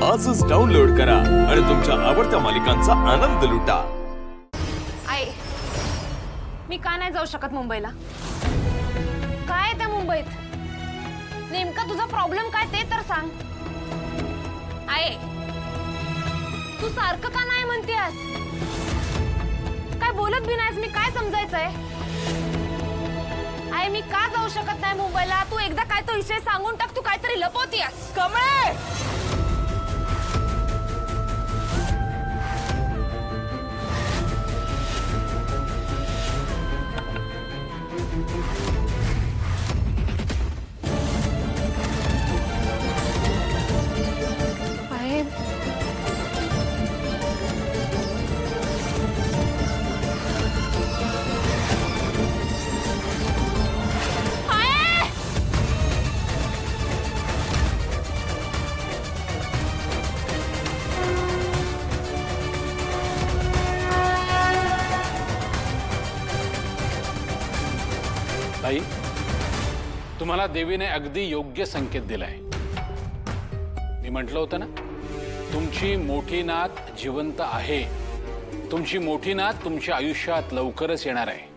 आजच डाउनलोड करा आणि तुमच्या आवडत्या मालिकांचा आनंद लुटा। आई, मी का नाही जाऊ शकत मुंबईला? काय त्या मुंबईत नेमका तुझा प्रॉब्लेम काय ते तर सांग। आई, तू सारखं का नाही म्हणतेस? काय बोलत भी नाहीस? मी काय समजायचंय? आई, मी का जाऊ शकत नाही मुंबईला? तू एकदा काय तो विषय सांगून टाक। तू काहीतरी लपवतीयस। कमळे, आई, ताई, तुम्हाला देवीने अगदी योग्य संकेत दिलाय। मी म्हटलं होतं ना, तुमची मोठी नात जिवंत आहे। तुमची मोठी नात तुमच्या आयुष्यात लवकरच येणार आहे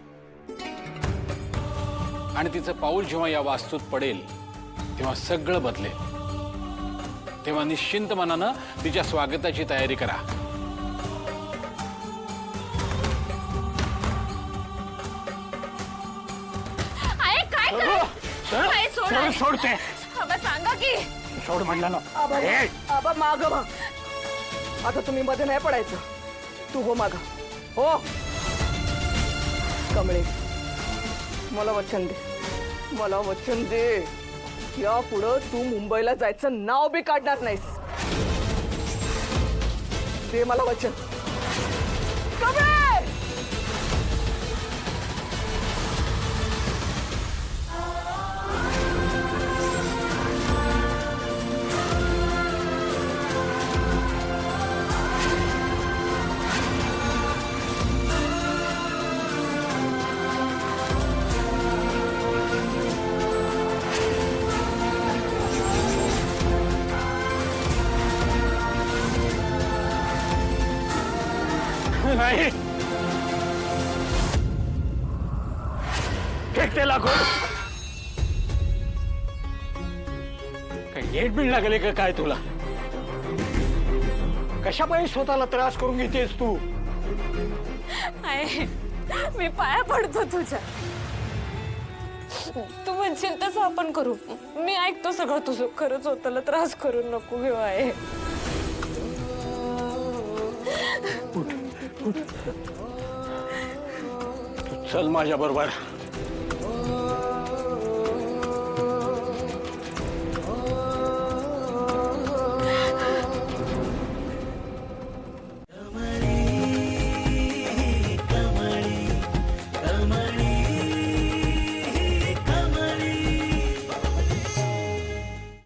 आणि तिचं पाऊल जेव्हा या वास्तूत पडेल तेव्हा सगळं बदलेल। तेव्हा निश्चिंत मनानं तिच्या स्वागताची तयारी करा। आई, काय कर? आई, सोड आई. सोडते, बाबा, सांगा की सोड म्हणलं ना। आबा माग बघ। आता तुम्ही मध्ये नाही पडायचं। तू हो माग, हो। कमळे, मला वचन दे, मला वचन दे, या पुढं तू मुंबईला जायचं नाव बी काढणार नाहीस। दे मला वचन। कमळे, नाही, फेकते लाखो। काय येट बिल लागले का काय तुला? कशामुळे स्वतःला त्रास करून घेतेस तू? आई, मी पाया पडतो तुझ्या। तू म्हणशील तसं आपण करू। मी ऐकतो सगळं तुझं। खरंच स्वतःला त्रास करू नको घेऊ आहे। चल माझ्या बरोबर।